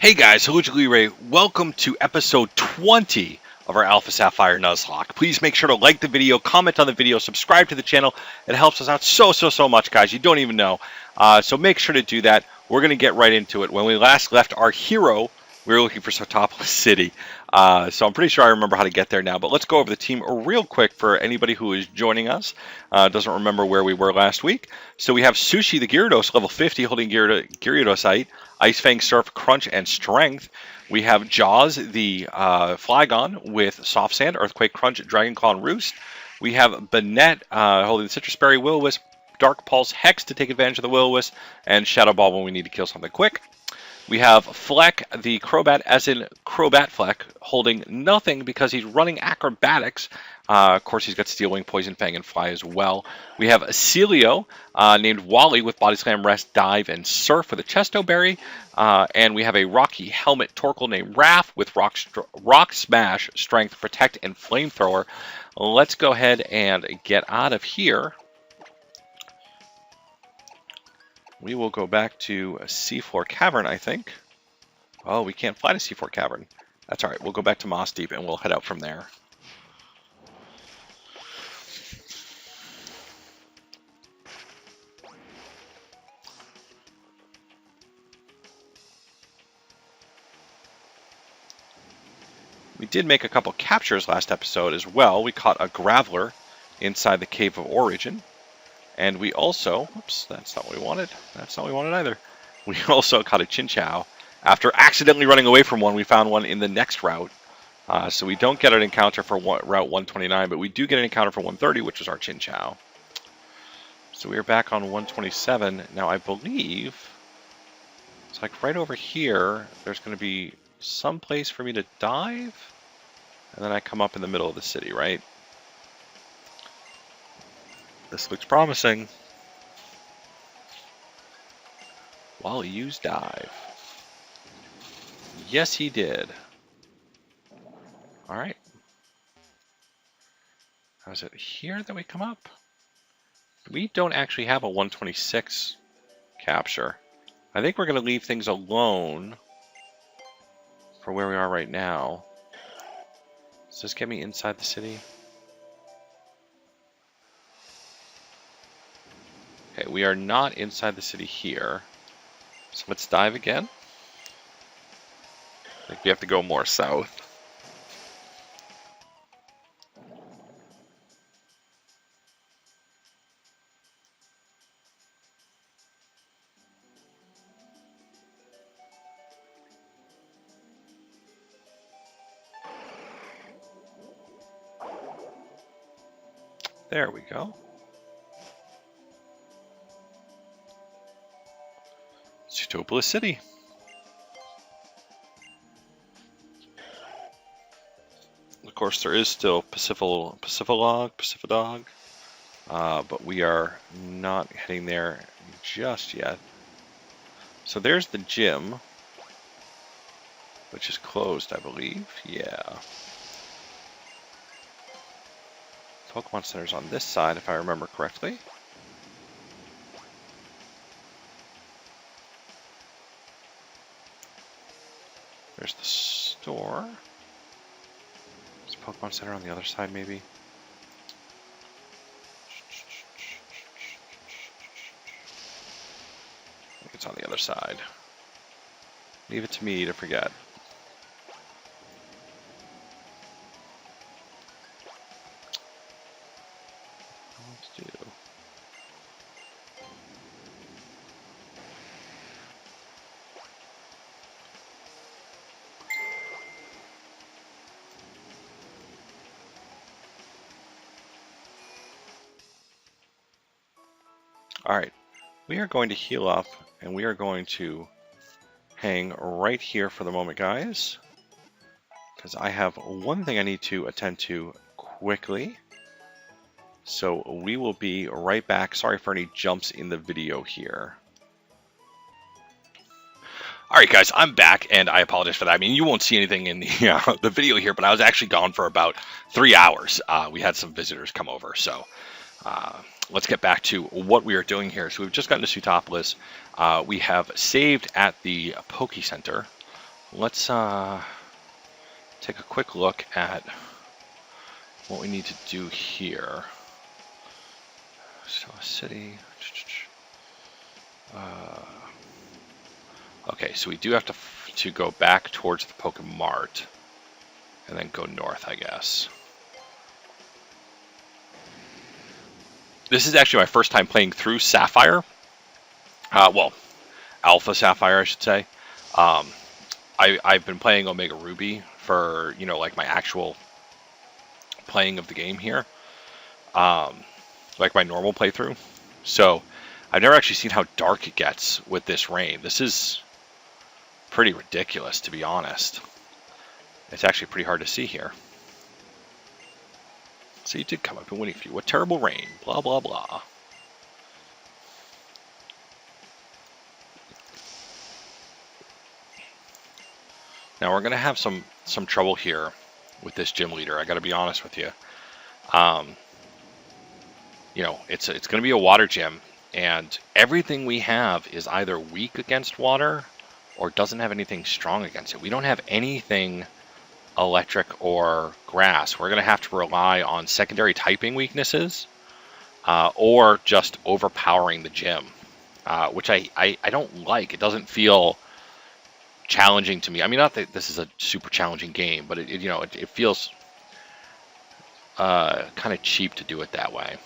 Hey guys, Ray. Welcome to episode 20 of our Alpha Sapphire Nuzlocke. Please make sure to like the video, comment on the video, subscribe to the channel. It helps us out so much, guys. You don't even know. So make sure to do that. We're going to get right into it. When we last left our hero, we were looking for Sotopolis City. So I'm pretty sure I remember how to get there now. But let's go over the team real quick for anybody who is joining us. Doesn't remember where we were last week. So we have Sushi the Gyarados, level 50, holding Gyarados. Ice Fang, Surf, Crunch, and Strength. We have Jaws, the Flygon, with Soft Sand, Earthquake, Crunch, Dragon Claw, and Roost. We have Banette holding the Citrus Berry, Will-O-Wisp, Dark Pulse, Hex to take advantage of the Will-O-Wisp, and Shadow Ball when we need to kill something quick. We have Fleck, the Crobat, as in Crobat Fleck, holding nothing because he's running Acrobatics. Of course, he's got Steel Wing, Poison Fang, and Fly as well. We have Celio, named Wally, with Body Slam, Rest, Dive, and Surf with a Chesto Berry. And we have a Rocky Helmet Torkoal named Raph with Rock Smash, Strength, Protect, and Flamethrower. Let's go ahead and get out of here. We will go back to Seafloor Cavern, I think. Oh, we can't fly to Seafloor Cavern. That's all right. We'll go back to Moss Deep and we'll head out from there. We did make a couple captures last episode as well. We caught a Graveler inside the Cave of Origin. And we also, oops, that's not what we wanted. That's not what we wanted either. We also caught a Chinchou. After accidentally running away from one, we found one in the next route. So we don't get an encounter for Route 129, but we do get an encounter for 130, which is our Chinchou. So we are back on 127. Now I believe it's like right over here, there's going to be some place for me to dive. And then I come up in the middle of the city, right? This looks promising. Wally used dive. Yes, he did. All right. How is it here that we come up? We don't actually have a 126 capture. I think we're going to leave things alone for where we are right now. Does this get me inside the city? Okay, we are not inside the city here. So let's dive again. I think we have to go more south. There we go. Sotopolis City. Of course, there is still Pacificlog, but we are not heading there just yet. So there's the gym, which is closed, I believe. Yeah. Pokemon Center's on this side, if I remember correctly. There's the store. Is Pokemon Center on the other side, maybe? I think it's on the other side. Leave it to me to forget. Let's do. Alright, we are going to heal up, and we are going to hang right here for the moment, guys. Because I have one thing I need to attend to quickly. So we will be right back. Sorry for any jumps in the video here. Alright guys, I'm back, and I apologize for that. I mean, you won't see anything in the video here, but I was actually gone for about 3 hours. We had some visitors come over, so let's get back to what we are doing here. So we've just gotten to Sotopolis. We have saved at the Poke Center. let's take a quick look at what we need to do here. So a city. Okay, so we do have to go back towards the Pokemon Mart and then go north, I guess. This is actually my first time playing through Sapphire. Well, Alpha Sapphire, I should say. I've been playing Omega Ruby for, you know, like my actual playing of the game here. Like my normal playthrough. So I've never actually seen how dark it gets with this rain. This is pretty ridiculous, to be honest. It's actually pretty hard to see here. So you did come up and winning for you. What terrible rain. Blah, blah, blah. Now we're going to have some trouble here with this gym leader. I got to be honest with you. You know, it's going to be a water gym, and everything we have is either weak against water or doesn't have anything strong against it. We don't have anything electric or grass. We're going to have to rely on secondary typing weaknesses or just overpowering the gym, which I don't like. It doesn't feel challenging to me. I mean, not that this is a super challenging game, but you know, it feels kind of cheap to do it that way.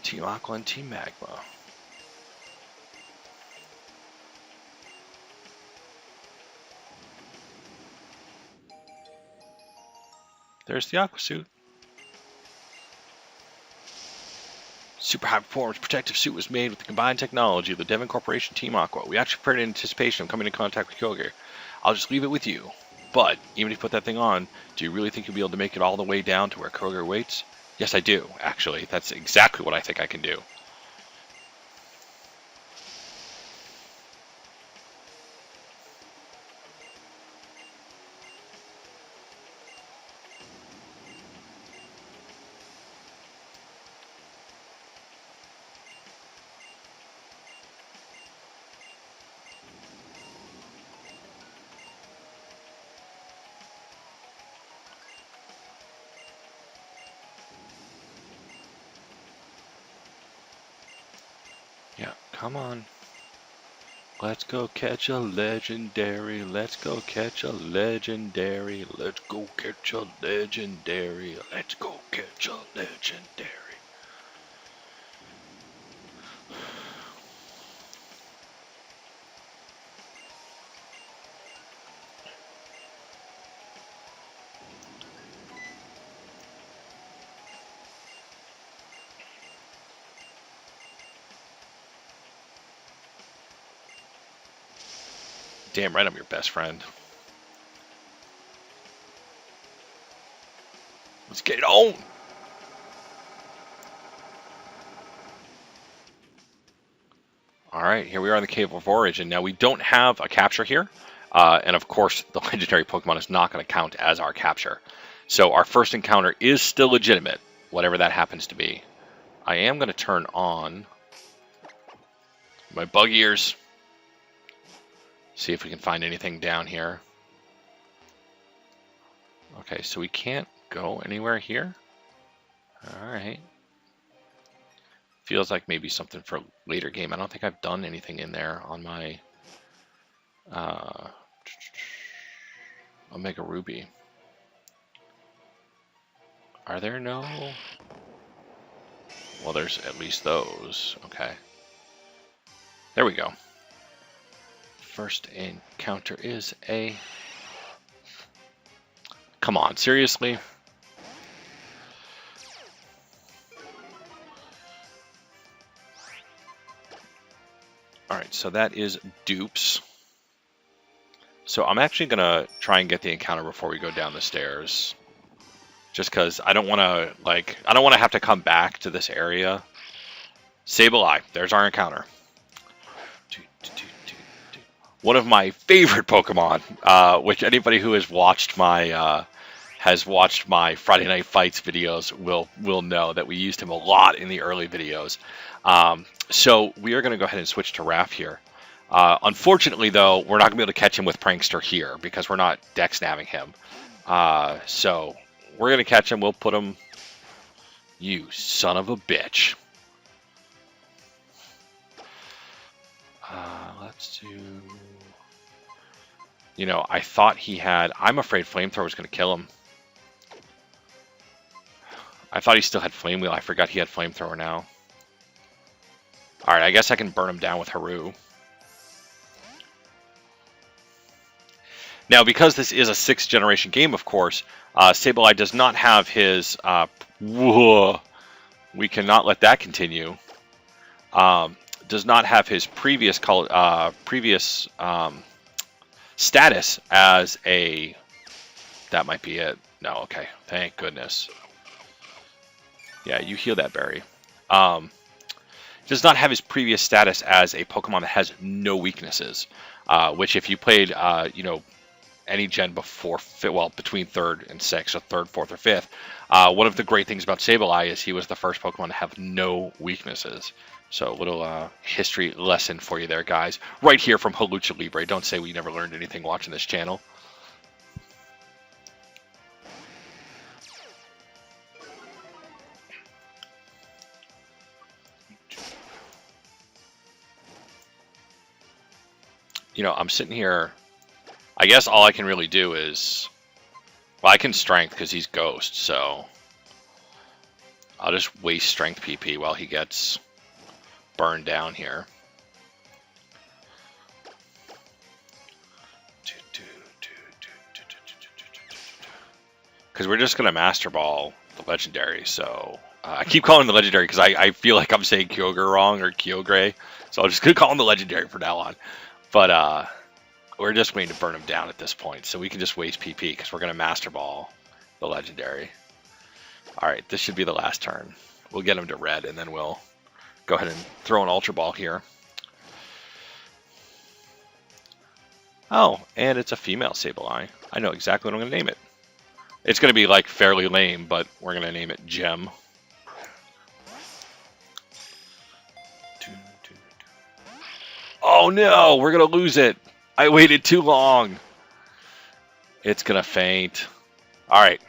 Team Aqua and Team Magma. There's the Aqua suit. Super high performance protective suit was made with the combined technology of the Devon Corporation Team Aqua. We actually prepared in anticipation of coming in contact with Kyogre. I'll just leave it with you. But even if you put that thing on, do you really think you'll be able to make it all the way down to where Kyogre waits? Yes, I do, actually. That's exactly what I think I can do. Yeah, come on. Let's go catch a legendary. Let's go catch a legendary. Let's go catch a legendary. Let's go catch a legendary. Damn right I'm your best friend. Let's get it on! Alright, here we are in the Cave of Origin. Now we don't have a capture here. And of course, the legendary Pokemon is not going to count as our capture. So our first encounter is still legitimate, whatever that happens to be. I am going to turn on my bug ears. See if we can find anything down here. Okay, so we can't go anywhere here. Alright. Feels like maybe something for a later game. I don't think I've done anything in there on my Omega Ruby. Are there no? Well, there's at least those. Okay. There we go. First encounter is a... Come on, seriously? Alright, so that is dupes. So I'm actually going to try and get the encounter before we go down the stairs. Just because I don't want to, like, I don't want to have to come back to this area. Sableye, there's our encounter. One of my favorite Pokemon, which anybody who has watched my has watched my Friday Night Fights videos will know that we used him a lot in the early videos. So we are going to go ahead and switch to Raph here. Unfortunately, though, we're not going to be able to catch him with Prankster here because we're not dex nabbing him. So we're going to catch him. We'll put him... You son of a bitch. Let's do... You know, I thought he had... I'm afraid Flamethrower was going to kill him. I thought he still had Flame Wheel. I forgot he had Flamethrower now. Alright, I guess I can burn him down with Haru. Now, because this is a 6th generation game, of course, Sableye does not have his... we cannot let that continue. Does not have his previous status as a... That might be it. No, okay. Thank goodness. Yeah, you heal that berry. Does not have his previous status as a Pokemon that has no weaknesses. Which, if you played, you know, any gen before, well, between 3rd and 6th, so 3rd, 4th, or 5th, one of the great things about Sableye is he was the first Pokemon to have no weaknesses. So a little history lesson for you there, guys. Right here from Halucha Libre. Don't say we never learned anything watching this channel. You know, I'm sitting here... I guess all I can really do is... Well, I can Strength because he's Ghost, so... I'll just waste Strength PP while he gets burned down here. Because we're just going to Master Ball the Legendary, so... I keep calling him the Legendary because I feel like I'm saying Kyogre wrong, or Kyogre. So I'm just going to call him the Legendary from now on. But, we're just waiting to burn him down at this point, so we can just waste PP because we're going to Master Ball the Legendary. Alright, this should be the last turn. We'll get him to red, and then we'll go ahead and throw an Ultra Ball here. Oh, and it's a female Sableye. I know exactly what I'm going to name it. It's going to be, like, fairly lame, but we're going to name it Gem. Oh no, we're going to lose it. I waited too long. It's going to faint. Alright.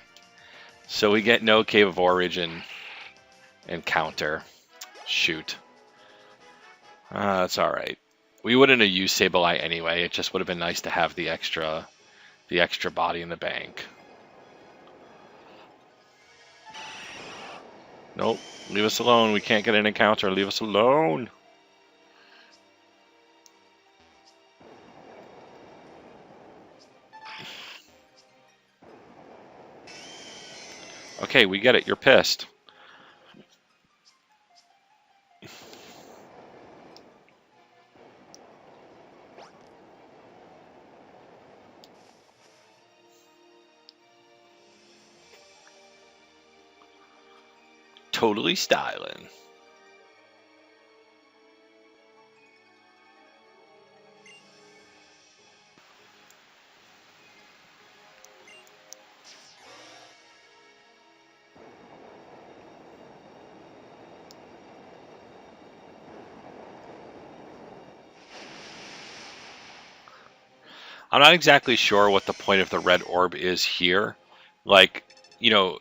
So we get no Cave of Origin encounter. Shoot. That's alright. We wouldn't have used Sableye anyway. It just would have been nice to have the extra body in the bank. Nope. Leave us alone. We can't get an encounter. Leave us alone. Okay, we get it. You're pissed. Totally styling. I'm not exactly sure what the point of the red orb is here. Like, you know,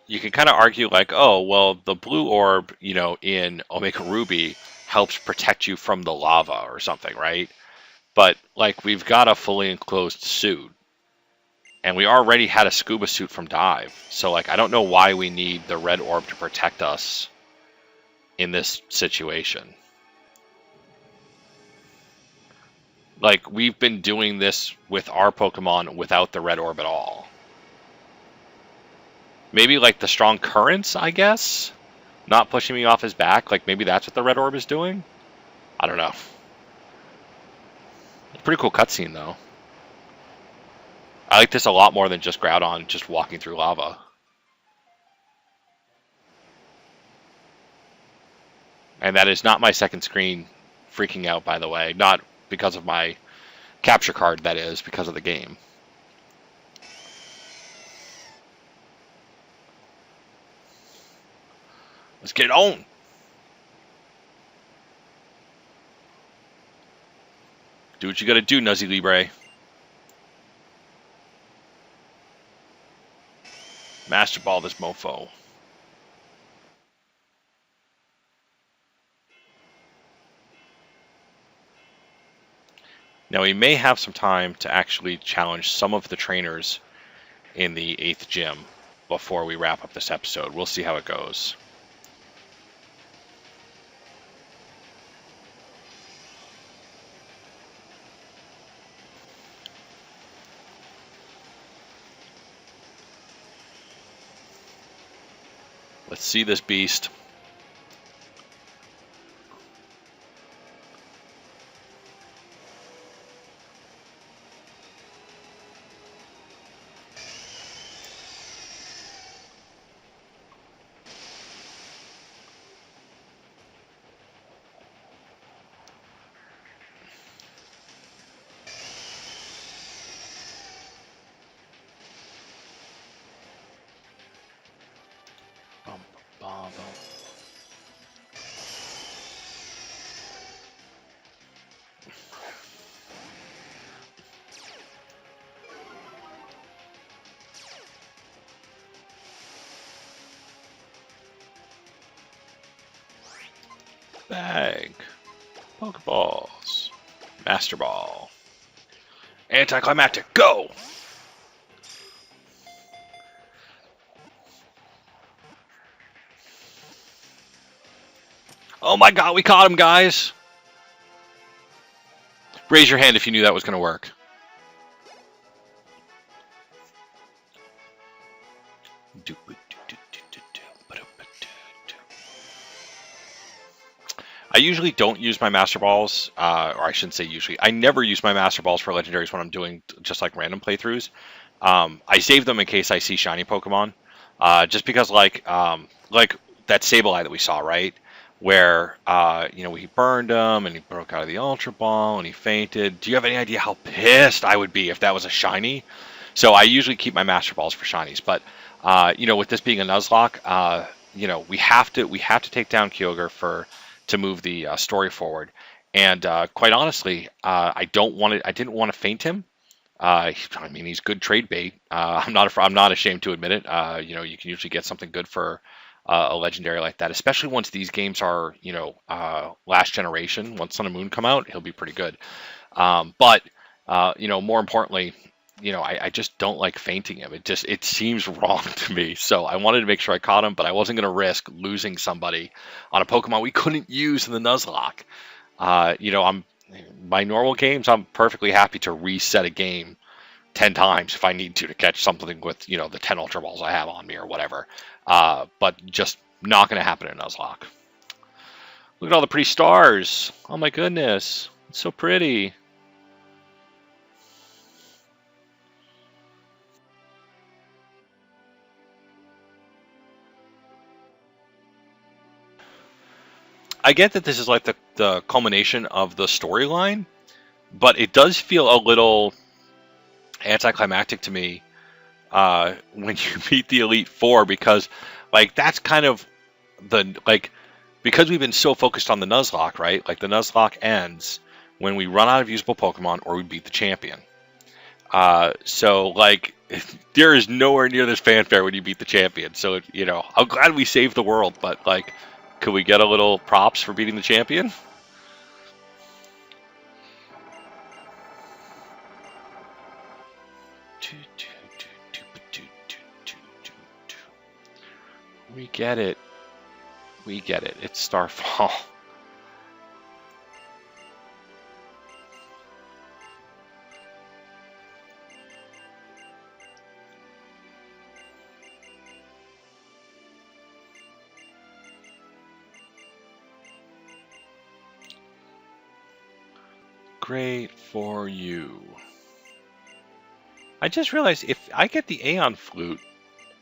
you can kind of argue like, oh, well, the blue orb, you know, in Omega Ruby helps protect you from the lava or something, right? But, like, we've got a fully enclosed suit. And we already had a scuba suit from Dive. So, like, I don't know why we need the red orb to protect us in this situation. Like, we've been doing this with our Pokemon without the red orb at all. Maybe, like, the strong currents, I guess? Not pushing me off his back. Like, maybe that's what the red orb is doing? I don't know. Pretty cool cutscene, though. I like this a lot more than just Groudon just walking through lava. And that is not my second screen freaking out, by the way. Not because of my capture card, that is, because of the game. Let's get it on. Do what you gotta do, Nuzzy Libre. Master Ball this mofo. Now, we may have some time to actually challenge some of the trainers in the 8th gym before we wrap up this episode. We'll see how it goes. Let's see this beast. Bag. Pokeballs. Master Ball. Anticlimactic. Go! Oh my god, we caught him, guys! Raise your hand if you knew that was going to work. I usually don't use my Master Balls, or I shouldn't say usually. I never use my Master Balls for Legendaries when I'm doing just like random playthroughs. I save them in case I see Shiny Pokemon, just because like that Sableye that we saw, right? Where you know, he burned him and he broke out of the Ultra Ball and he fainted. Do you have any idea how pissed I would be if that was a Shiny? So I usually keep my Master Balls for Shinies, but you know, with this being a Nuzlocke, you know, we have to take down Kyogre to move the story forward. And quite honestly, I didn't want to faint him. I mean, he's good trade bait. I'm not ashamed to admit it. You know, you can usually get something good for a legendary like that, especially once these games are, you know, last generation. Once Sun and Moon come out, he'll be pretty good. But you know, more importantly, you know, I just don't like fainting him. It seems wrong to me. So I wanted to make sure I caught him, but I wasn't going to risk losing somebody on a Pokemon we couldn't use in the Nuzlocke. You know, my normal games, I'm perfectly happy to reset a game 10 times if I need to catch something with, you know, the 10 Ultra Balls I have on me or whatever. But just not going to happen in Nuzlocke. Look at all the pretty stars. Oh my goodness. It's so pretty. I get that this is like the culmination of the storyline, but it does feel a little anticlimactic to me when you beat the Elite Four, because like that's kind of because we've been so focused on the Nuzlocke, right? Like the Nuzlocke ends when we run out of usable Pokemon or we beat the champion. So like there is nowhere near this fanfare when you beat the champion. So you know, I'm glad we saved the world, but like, could we get a little props for beating the champion? We get it. We get it. It's Starfall. Great for you. I just realized if I get the Aeon Flute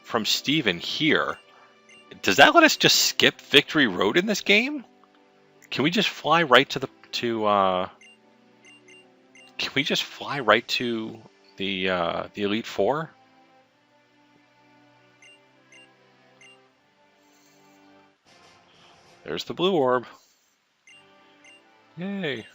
from Steven here, does that let us just skip Victory Road in this game? Can we just fly right to Can we just fly right to the Elite Four? There's the blue orb. Yay.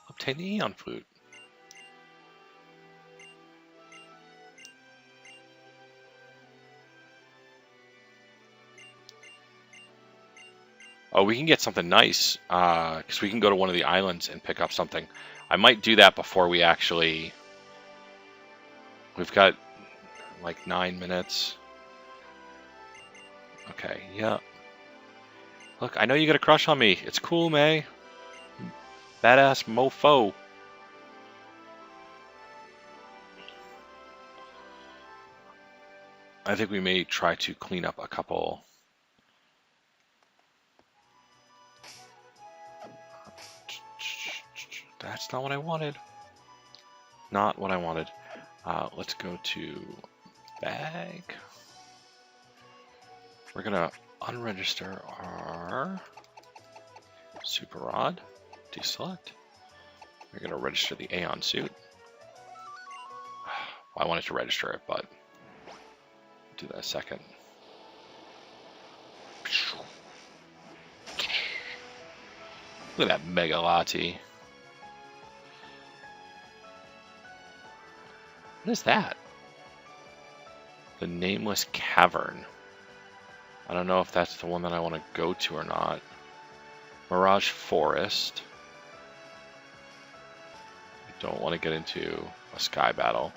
Obtain the Eon Flute. Oh, we can get something nice, because we can go to one of the islands and pick up something. I might do that before we actually... We've got, like, 9 minutes. Okay, yeah. Look, I know you got a crush on me. It's cool, May. Badass mofo. I think we may try to clean up a couple... That's not what I wanted. Not what I wanted. Let's go to bag. We're gonna unregister our Super Rod. Deselect. We're gonna register the Aeon suit. Well, I wanted to register it, but I'll do that in a second. Look at that Mega Lati. What is that? The Nameless Cavern. I don't know if that's the one that I want to go to or not. Mirage Forest. I don't want to get into a sky battle.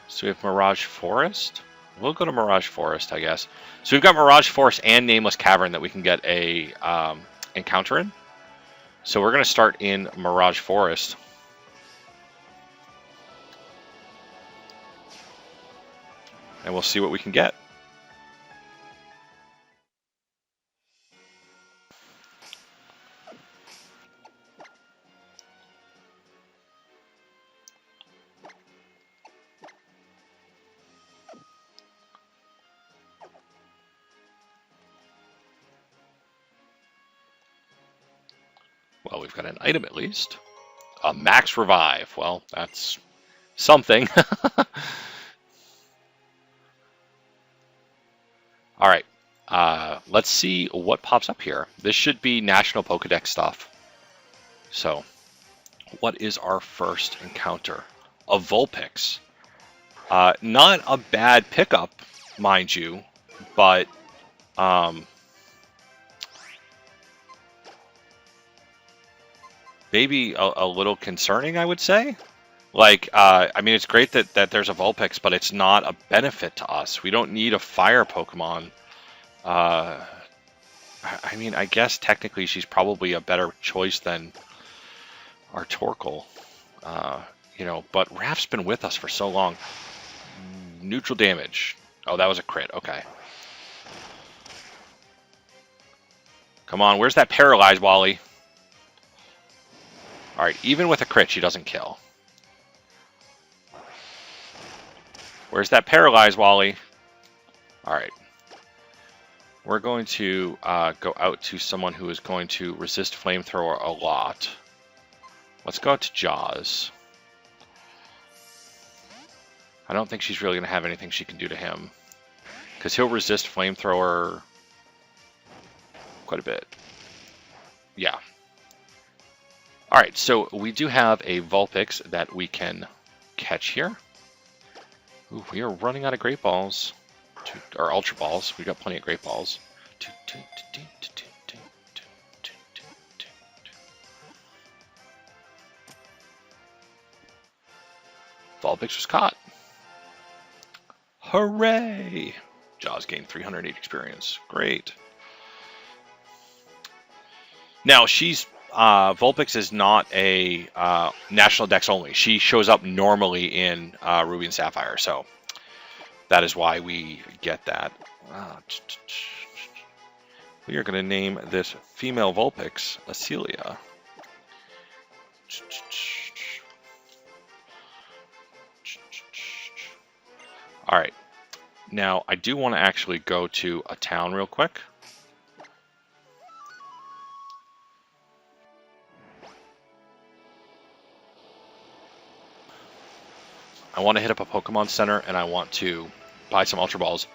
So we have Mirage Forest. We'll go to Mirage Forest, I guess. So we've got Mirage Forest and Nameless Cavern that we can get a encounter in. So we're going to start in Mirage Forest. And we'll see what we can get. Well, we've got an item at least. A max revive. Well, that's something. All right. Let's see what pops up here. This should be National Pokedex stuff. So, what is our first encounter? A Vulpix. Not a bad pickup, mind you, but maybe a little concerning, I would say. Like, I mean, it's great that there's a Vulpix, but it's not a benefit to us. We don't need a fire Pokemon. I mean, I guess technically she's probably a better choice than our Torkoal. You know, but Raph's been with us for so long. Neutral damage. Oh, that was a crit. Okay. Come on, where's that Paralyze, Wally? Alright, even with a crit, she doesn't kill. Where's that Paralyze, Wally? Alright. We're going to go out to someone who is going to resist Flamethrower a lot. Let's go out to Jaws. I don't think she's really going to have anything she can do to him. Because he'll resist Flamethrower quite a bit. Yeah. Alright, so we do have a Vulpix that we can catch here. Ooh, we are running out of Great Balls. Or Ultra Balls. We got plenty of Great Balls. Vulpix was caught. Hooray! Jaws gained 308 experience. Great. Now, Vulpix is not a National Dex only. She shows up normally in Ruby and Sapphire, so that is why we get that. We are going to name this female Vulpix Acelia. All right. Now, I do want to actually go to a town real quick. I want to hit up a Pokemon Center, and I want to buy some Ultra Balls.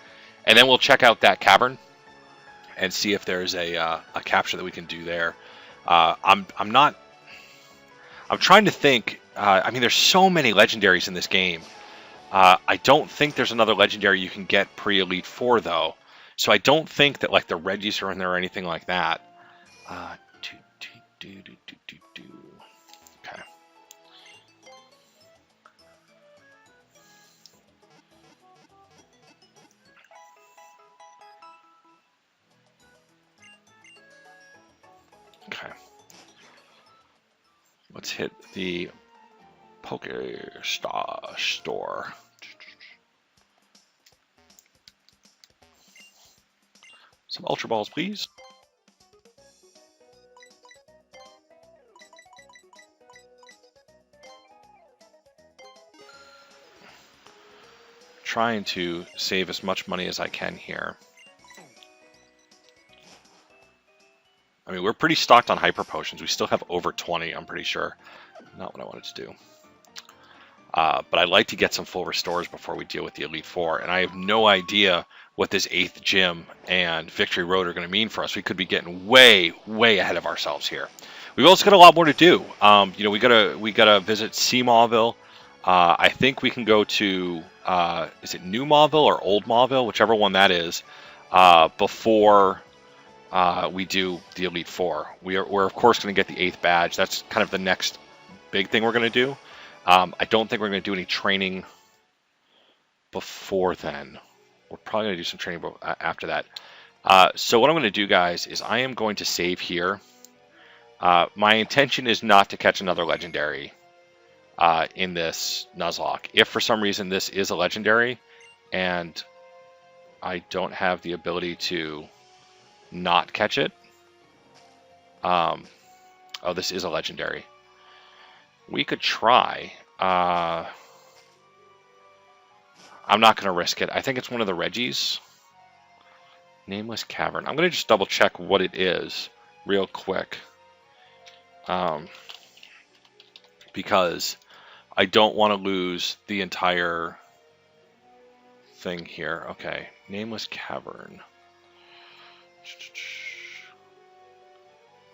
And then we'll check out that cavern and see if there's a capture that we can do there. I'm trying to think. I mean, there's so many legendaries in this game. I don't think there's another legendary you can get pre-Elite Four though, so I don't think that like the Regis are in there or anything like that. Okay. Okay. Let's hit the Pokestar store. Some Ultra Balls, please. Trying to save as much money as I can here. I mean, we're pretty stocked on Hyper Potions. We still have over 20, I'm pretty sure. Not what I wanted to do. But I'd like to get some full restores before we deal with the Elite Four. And I have no idea what this 8th gym and Victory Road are going to mean for us. We could be getting way, way ahead of ourselves here. We've also got a lot more to do. You know, we gotta visit C Mauville. I think we can go to is it New Mauville or Old Mauville, whichever one that is, before we do the Elite Four. We're of course going to get the 8th badge. That's kind of the next big thing we're going to do. I don't think we're going to do any training before then. We're probably going to do some training after that. So what I'm going to do, guys, is I am going to save here. My intention is not to catch another legendary in this Nuzlocke. If for some reason this is a legendary and I don't have the ability to not catch it. Oh, this is a legendary. We could try. I'm not going to risk it. I think it's one of the Regis. Nameless Cavern. I'm going to just double check what it is real quick. Because I don't want to lose the entire thing here. Okay. Nameless Cavern.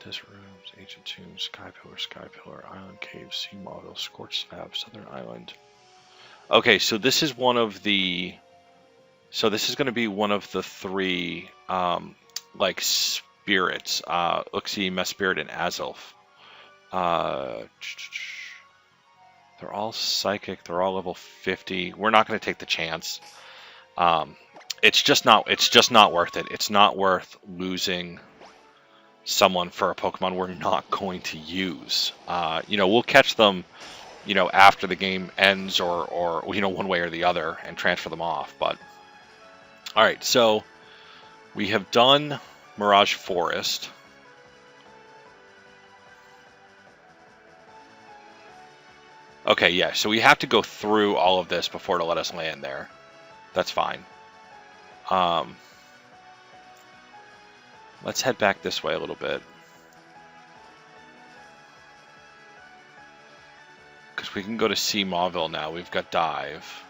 Desert Rooms, Ancient Tombs, Sky Pillar, Island Cave, Sea Model, Scorched Slab, Southern Island. Okay, so this is one of the... So this is going to be one of the 3, like, spirits. Uxie, Mespirit, and Azilf. They're all psychic. They're all level 50. We're not going to take the chance. It's just not worth it. It's not worth losing someone for a Pokemon we're not going to use. You know, we'll catch them, you know, after the game ends or you know, one way or the other and transfer them off. But all right, so we have done Mirage Forest. Okay, yeah, so we have to go through all of this before to let us land there. That's fine. Let's head back this way a little bit. Because we can go to C Mauville now. We've got Dive.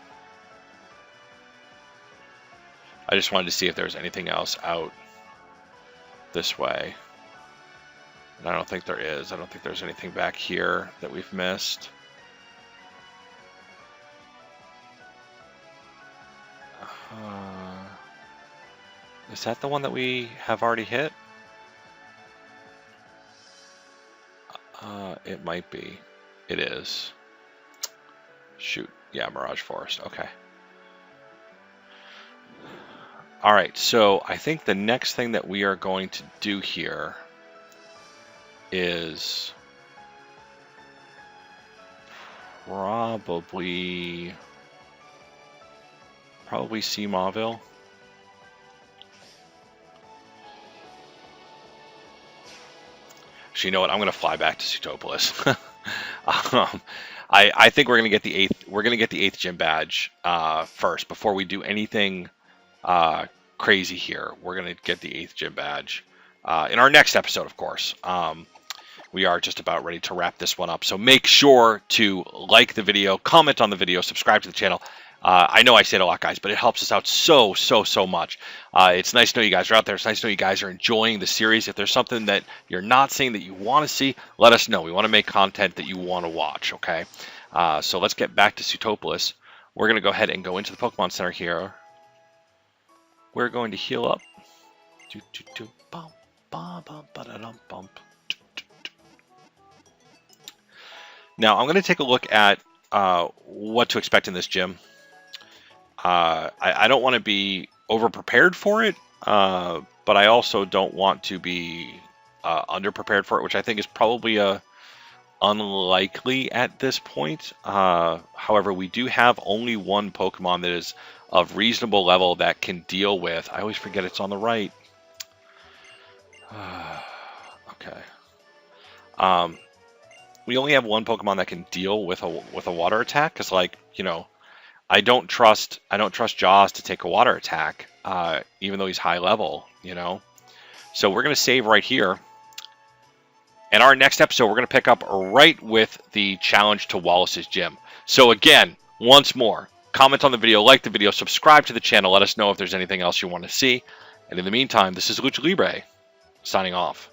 I just wanted to see if there's anything else out this way. And I don't think there is. I don't think there's anything back here that we've missed. Is that the one that we have already hit? It might be. It is. Shoot. Yeah, Mirage Forest. Okay. Alright, so I think the next thing that we are going to do here is probably C Mauville. So you know what? I'm going to fly back to Sutopolis. Um, I think we're gonna get the eighth. We're gonna get the eighth gym badge first before we do anything crazy here. We're gonna get the eighth gym badge in our next episode, of course. We are just about ready to wrap this one up. So make sure to like the video, comment on the video, subscribe to the channel. I know I say it a lot, guys, but it helps us out so much. It's nice to know you guys are out there. It's nice to know you guys are enjoying the series. If there's something that you're not seeing that you want to see, let us know. We want to make content that you want to watch, okay? So let's get back to Sutopolis. We're going to go ahead and go into the Pokemon Center here. We're going to heal up. Now, I'm going to take a look at what to expect in this gym. I don't want to be over-prepared for it, but I also don't want to be under-prepared for it, which I think is probably unlikely at this point. However, we do have only one Pokemon that is of reasonable level that can deal with... I always forget it's on the right. Okay. We only have one Pokemon that can deal with a water attack, because, like, you know, I don't trust Jaws to take a water attack, even though he's high level, you know. So we're gonna save right here. And our next episode, we're gonna pick up right with the challenge to Wallace's gym. So again, once more, comment on the video, like the video, subscribe to the channel. Let us know if there's anything else you want to see. And in the meantime, this is Lucha Libre signing off.